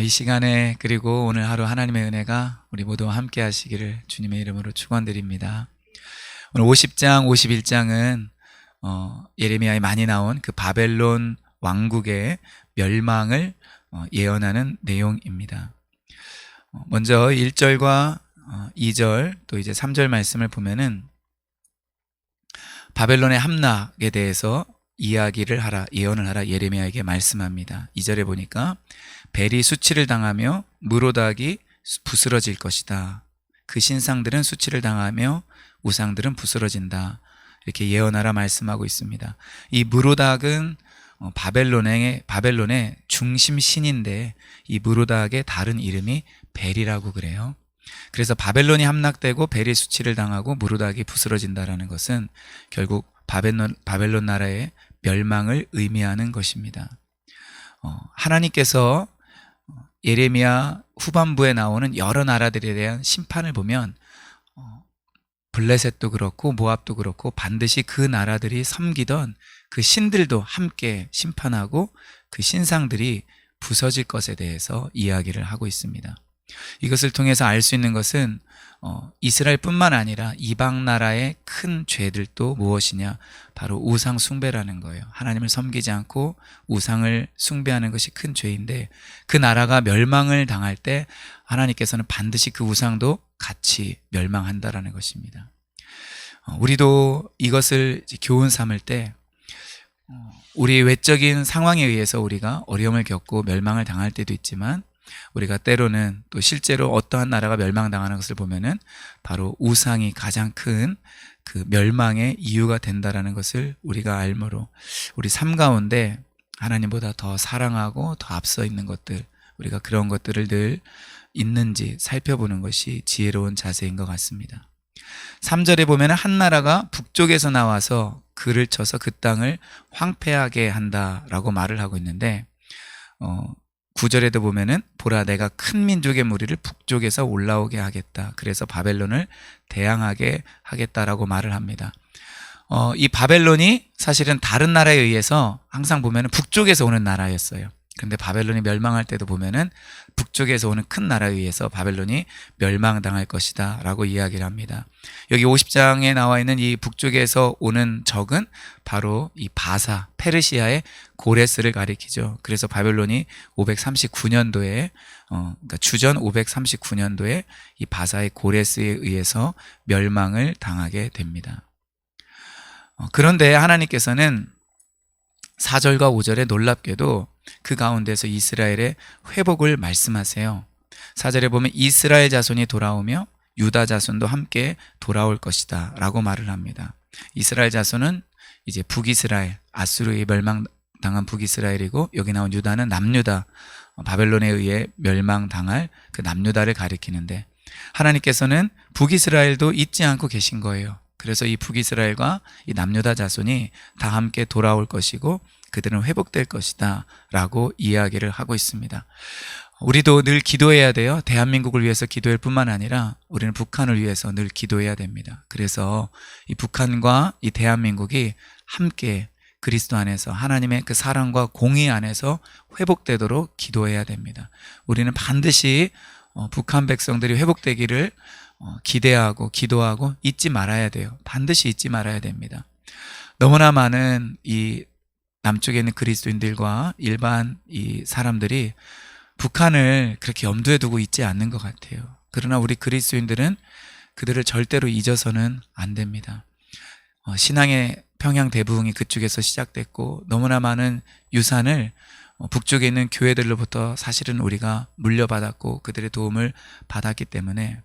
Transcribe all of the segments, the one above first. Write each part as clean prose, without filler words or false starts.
이 시간에 그리고 오늘 하루 하나님의 은혜가 우리 모두와 함께 하시기를 주님의 이름으로 축원드립니다. 오늘 50장, 51장은 예레미야에 많이 나온 그 바벨론 왕국의 멸망을 예언하는 내용입니다. 먼저 1절과 2절 또 이제 3절 말씀을 보면은 바벨론의 함락에 대해서 이야기를 하라, 예언을 하라 예레미야에게 말씀합니다. 2절에 보니까 벨이 수치를 당하며 무로닥이 부스러질 것이다. 그 신상들은 수치를 당하며 우상들은 부스러진다. 이렇게 예언하라 말씀하고 있습니다. 이 무로닥은 바벨론의 중심 신인데 이 무로닥의 다른 이름이 벨이라고 그래요. 그래서 바벨론이 함락되고 벨이 수치를 당하고 무로닥이 부스러진다라는 것은 결국 바벨론 나라의 멸망을 의미하는 것입니다. 하나님께서 예레미야 후반부에 나오는 여러 나라들에 대한 심판을 보면 블레셋도 그렇고 모압도 그렇고 반드시 그 나라들이 섬기던 그 신들도 함께 심판하고 그 신상들이 부서질 것에 대해서 이야기를 하고 있습니다. 이것을 통해서 알 수 있는 것은 이스라엘뿐만 아니라 이방 나라의 큰 죄들도 무엇이냐? 바로 우상 숭배라는 거예요. 하나님을 섬기지 않고 우상을 숭배하는 것이 큰 죄인데 그 나라가 멸망을 당할 때 하나님께서는 반드시 그 우상도 같이 멸망한다라는 것입니다. 우리도 이것을 교훈 삼을 때 우리 외적인 상황에 의해서 우리가 어려움을 겪고 멸망을 당할 때도 있지만 우리가 때로는 또 실제로 어떠한 나라가 멸망당하는 것을 보면은 바로 우상이 가장 큰 그 멸망의 이유가 된다라는 것을 우리가 알므로 우리 삶 가운데 하나님보다 더 사랑하고 더 앞서 있는 것들, 우리가 그런 것들을 늘 있는지 살펴보는 것이 지혜로운 자세인 것 같습니다. 3절에 보면은 한 나라가 북쪽에서 나와서 글을 쳐서 그 땅을 황폐하게 한다라고 말을 하고 있는데 9절에도 보면은 보라 내가 큰 민족의 무리를 북쪽에서 올라오게 하겠다. 그래서 바벨론을 대항하게 하겠다라고 말을 합니다. 이 바벨론이 사실은 다른 나라에 의해서 항상 보면은 북쪽에서 오는 나라였어요. 근데 바벨론이 멸망할 때도 보면은 북쪽에서 오는 큰 나라에 의해서 바벨론이 멸망당할 것이다 라고 이야기를 합니다. 여기 50장에 나와 있는 이 북쪽에서 오는 적은 바로 이 바사, 페르시아의 고레스를 가리키죠. 그래서 바벨론이 539년도에 그러니까 주전 539년도에 이 바사의 고레스에 의해서 멸망을 당하게 됩니다. 그런데 하나님께서는 4절과 5절에 놀랍게도 그 가운데서 이스라엘의 회복을 말씀하세요. 4절에 보면 이스라엘 자손이 돌아오며 유다 자손도 함께 돌아올 것이다 라고 말을 합니다. 이스라엘 자손은 이제 북이스라엘, 아수르에 멸망당한 북이스라엘이고 여기 나온 유다는 남유다, 바벨론에 의해 멸망당할 그 남유다를 가리키는데 하나님께서는 북이스라엘도 잊지 않고 계신 거예요. 그래서 이 북이스라엘과 이 남유다 자손이 다 함께 돌아올 것이고 그들은 회복될 것이다 라고 이야기를 하고 있습니다. 우리도 늘 기도해야 돼요. 대한민국을 위해서 기도할 뿐만 아니라 우리는 북한을 위해서 늘 기도해야 됩니다. 그래서 이 북한과 이 대한민국이 함께 그리스도 안에서 하나님의 그 사랑과 공의 안에서 회복되도록 기도해야 됩니다. 우리는 반드시 북한 백성들이 회복되기를 기대하고 기도하고 잊지 말아야 돼요. 반드시 잊지 말아야 됩니다. 너무나 많은 이 남쪽에 있는 그리스도인들과 일반 이 사람들이 북한을 그렇게 염두에 두고 있지 않는 것 같아요. 그러나 우리 그리스도인들은 그들을 절대로 잊어서는 안 됩니다. 신앙의 평양 대부흥이 그쪽에서 시작됐고 너무나 많은 유산을 북쪽에 있는 교회들로부터 사실은 우리가 물려받았고 그들의 도움을 받았기 때문에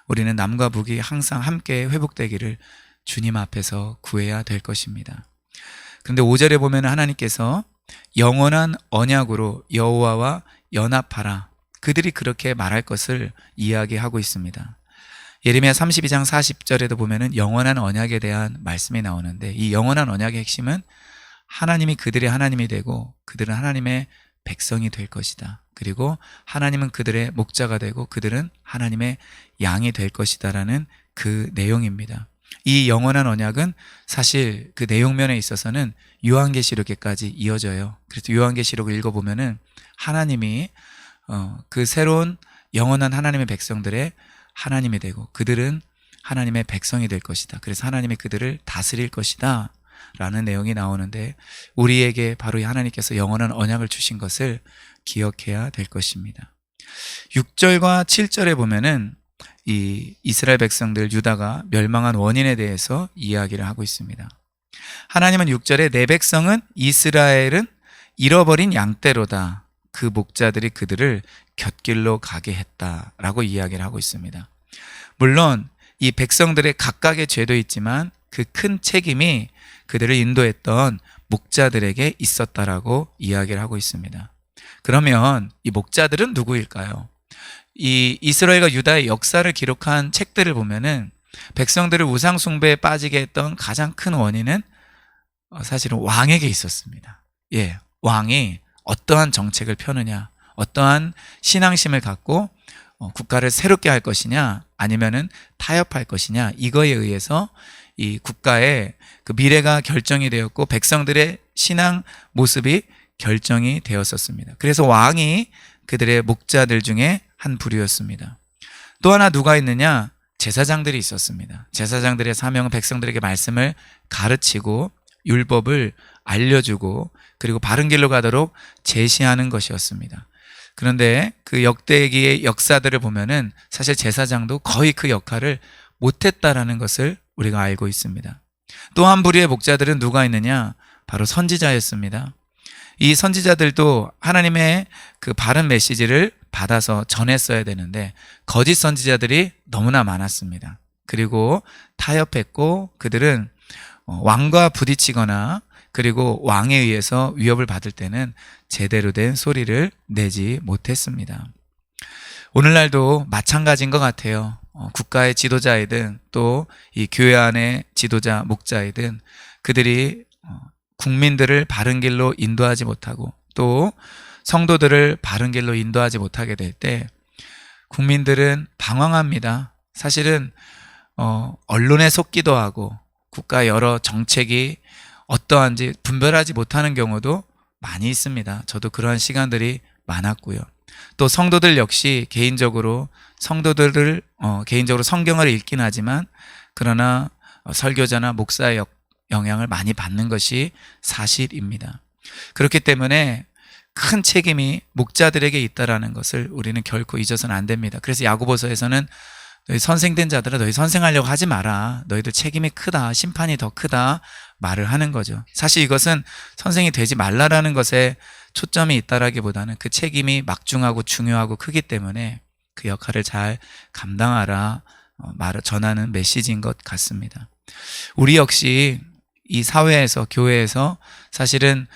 우리는 남과 북이 항상 함께 회복되기를 주님 앞에서 구해야 될 것입니다. 그런데 5절에 보면 하나님께서 영원한 언약으로 여호와와 연합하라, 그들이 그렇게 말할 것을 이야기하고 있습니다. 예레미야 32장 40절에도 보면 영원한 언약에 대한 말씀이 나오는데 이 영원한 언약의 핵심은 하나님이 그들의 하나님이 되고 그들은 하나님의 백성이 될 것이다. 그리고 하나님은 그들의 목자가 되고 그들은 하나님의 양이 될 것이다 라는 그 내용입니다. 이 영원한 언약은 사실 그 내용면에 있어서는 요한계시록에까지 이어져요. 그래서 요한계시록을 읽어보면은 하나님이 그 새로운 영원한 하나님의 백성들의 하나님이 되고 그들은 하나님의 백성이 될 것이다. 그래서 하나님이 그들을 다스릴 것이다 라는 내용이 나오는데 우리에게 바로 이 하나님께서 영원한 언약을 주신 것을 기억해야 될 것입니다. 6절과 7절에 보면은 이 이스라엘 백성들 유다가 멸망한 원인에 대해서 이야기를 하고 있습니다. 하나님은 6절에 내 백성은 이스라엘은 잃어버린 양떼로다. 그 목자들이 그들을 곁길로 가게 했다라고 이야기를 하고 있습니다. 물론 이 백성들의 각각의 죄도 있지만 그 큰 책임이 그들을 인도했던 목자들에게 있었다라고 이야기를 하고 있습니다. 그러면 이 목자들은 누구일까요? 이 이스라엘과 유다의 역사를 기록한 책들을 보면은 백성들을 우상 숭배에 빠지게 했던 가장 큰 원인은 사실은 왕에게 있었습니다. 예, 왕이 어떠한 정책을 펴느냐, 어떠한 신앙심을 갖고 국가를 새롭게 할 것이냐, 아니면은 타협할 것이냐, 이거에 의해서 이 국가의 그 미래가 결정이 되었고 백성들의 신앙 모습이 결정이 되었었습니다. 그래서 왕이 그들의 목자들 중에 한 부류였습니다. 또 하나 누가 있느냐? 제사장들이 있었습니다. 제사장들의 사명은 백성들에게 말씀을 가르치고 율법을 알려주고 그리고 바른 길로 가도록 제시하는 것이었습니다. 그런데 그 역대기의 역사들을 보면은 사실 제사장도 거의 그 역할을 못했다라는 것을 우리가 알고 있습니다. 또 한 부류의 목자들은 누가 있느냐? 바로 선지자였습니다. 이 선지자들도 하나님의 그 바른 메시지를 받아서 전했어야 되는데 거짓 선지자들이 너무나 많았습니다. 그리고 타협했고 그들은 왕과 부딪히거나 그리고 왕에 의해서 위협을 받을 때는 제대로 된 소리를 내지 못했습니다. 오늘날도 마찬가지인 것 같아요. 국가의 지도자이든 또 이 교회 안의 지도자, 목자이든 그들이 국민들을 바른 길로 인도하지 못하고 또 성도들을 바른 길로 인도하지 못하게 될 때 국민들은 방황합니다. 사실은 언론에 속기도 하고 국가 여러 정책이 어떠한지 분별하지 못하는 경우도 많이 있습니다. 저도 그러한 시간들이 많았고요. 또 성도들 역시 개인적으로 성경을 읽긴 하지만 그러나 설교자나 목사의 영향을 많이 받는 것이 사실입니다. 그렇기 때문에 큰 책임이 목자들에게 있다라는 것을 우리는 결코 잊어서는 안 됩니다. 그래서 야고보서에서는 너희 선생된 자들아 너희 선생하려고 하지 마라. 너희들 책임이 크다. 심판이 더 크다. 말을 하는 거죠. 사실 이것은 선생이 되지 말라라는 것에 초점이 있다라기보다는 그 책임이 막중하고 중요하고 크기 때문에 그 역할을 잘 감당하라 말을 전하는 메시지인 것 같습니다. 우리 역시 이 사회에서 교회에서 사실은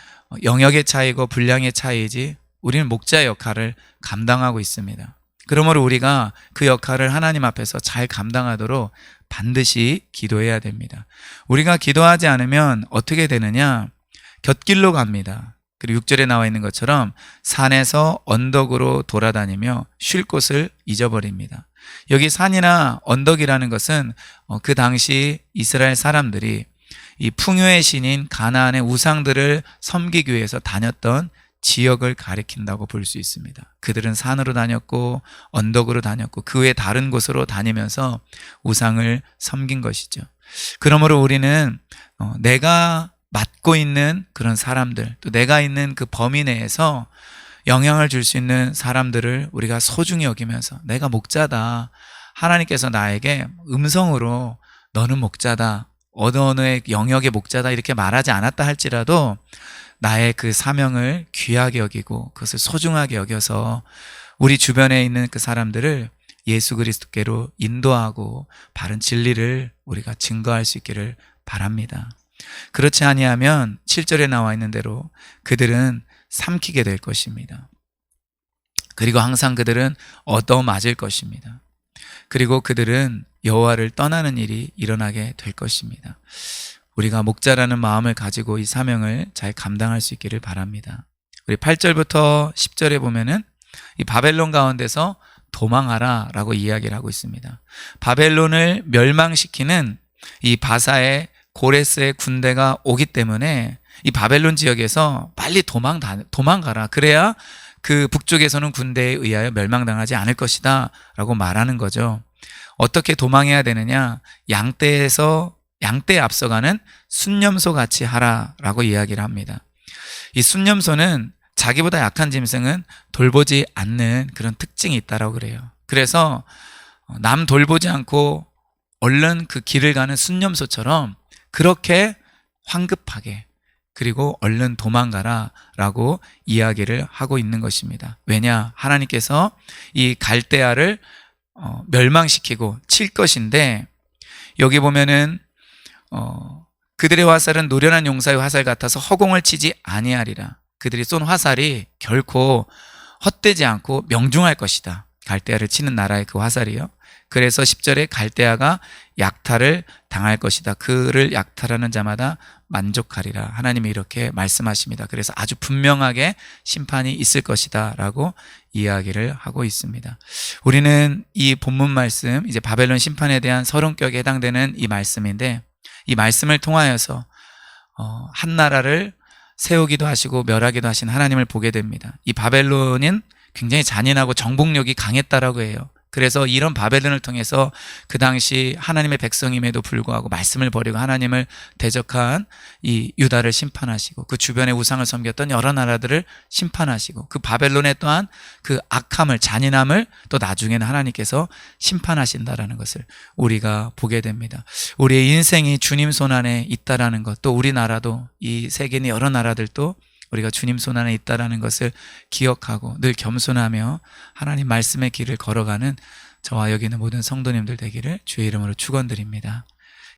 영역의 차이고 분량의 차이이지 우리는 목자의 역할을 감당하고 있습니다. 그러므로 우리가 그 역할을 하나님 앞에서 잘 감당하도록 반드시 기도해야 됩니다. 우리가 기도하지 않으면 어떻게 되느냐? 곁길로 갑니다. 그리고 6절에 나와 있는 것처럼 산에서 언덕으로 돌아다니며 쉴 곳을 잊어버립니다. 여기 산이나 언덕이라는 것은 그 당시 이스라엘 사람들이 이 풍요의 신인 가나안의 우상들을 섬기기 위해서 다녔던 지역을 가리킨다고 볼 수 있습니다. 그들은 산으로 다녔고 언덕으로 다녔고 그 외 다른 곳으로 다니면서 우상을 섬긴 것이죠. 그러므로 우리는 내가 맡고 있는 그런 사람들, 또 내가 있는 그 범위 내에서 영향을 줄 수 있는 사람들을 우리가 소중히 여기면서 내가 목자다. 하나님께서 나에게 음성으로 너는 목자다. 어느 영역의 목자다 이렇게 말하지 않았다 할지라도 나의 그 사명을 귀하게 여기고 그것을 소중하게 여겨서 우리 주변에 있는 그 사람들을 예수 그리스도께로 인도하고 바른 진리를 우리가 증거할 수 있기를 바랍니다. 그렇지 아니하면 7절에 나와 있는 대로 그들은 삼키게 될 것입니다. 그리고 항상 그들은 얻어맞을 것입니다. 그리고 그들은 여호와를 떠나는 일이 일어나게 될 것입니다. 우리가 목자라는 마음을 가지고 이 사명을 잘 감당할 수 있기를 바랍니다. 우리 8절부터 10절에 보면은 이 바벨론 가운데서 도망하라 라고 이야기를 하고 있습니다. 바벨론을 멸망시키는 이 바사의 고레스의 군대가 오기 때문에 이 바벨론 지역에서 빨리 도망가라. 그래야 그 북쪽에서는 군대에 의하여 멸망당하지 않을 것이다 라고 말하는 거죠. 어떻게 도망해야 되느냐? 양떼에 앞서가는 순념소 같이 하라라고 이야기를 합니다. 이 순념소는 자기보다 약한 짐승은 돌보지 않는 그런 특징이 있다라고 그래요. 그래서 남 돌보지 않고 얼른 그 길을 가는 순념소처럼 그렇게 황급하게 그리고 얼른 도망가라 라고 이야기를 하고 있는 것입니다. 왜냐? 하나님께서 이 갈대아를 멸망시키고 칠 것인데, 여기 보면은 그들의 화살은 노련한 용사의 화살 같아서 허공을 치지 아니하리라. 그들이 쏜 화살이 결코 헛되지 않고 명중할 것이다. 갈대아를 치는 나라의 그 화살이요. 그래서 10절에 갈대아가 약탈을 당할 것이다. 그를 약탈하는 자마다 만족하리라. 하나님이 이렇게 말씀하십니다. 그래서 아주 분명하게 심판이 있을 것이다 라고 이야기를 하고 있습니다. 우리는 이 본문 말씀, 이제 바벨론 심판에 대한 서론격에 해당되는 이 말씀인데, 이 말씀을 통하여서 한 나라를 세우기도 하시고 멸하기도 하신 하나님을 보게 됩니다. 이 바벨론은 굉장히 잔인하고 정복력이 강했다라고 해요. 그래서 이런 바벨론을 통해서 그 당시 하나님의 백성임에도 불구하고 말씀을 버리고 하나님을 대적한 이 유다를 심판하시고, 그 주변에 우상을 섬겼던 여러 나라들을 심판하시고, 그 바벨론의 또한 그 악함을, 잔인함을 또 나중에는 하나님께서 심판하신다라는 것을 우리가 보게 됩니다. 우리의 인생이 주님 손안에 있다라는 것, 또 우리나라도, 이 세계의 여러 나라들도 우리가 주님 손안에 있다라는 것을 기억하고 늘 겸손하며 하나님 말씀의 길을 걸어가는 저와 여기 있는 모든 성도님들 되기를 주의 이름으로 축원드립니다.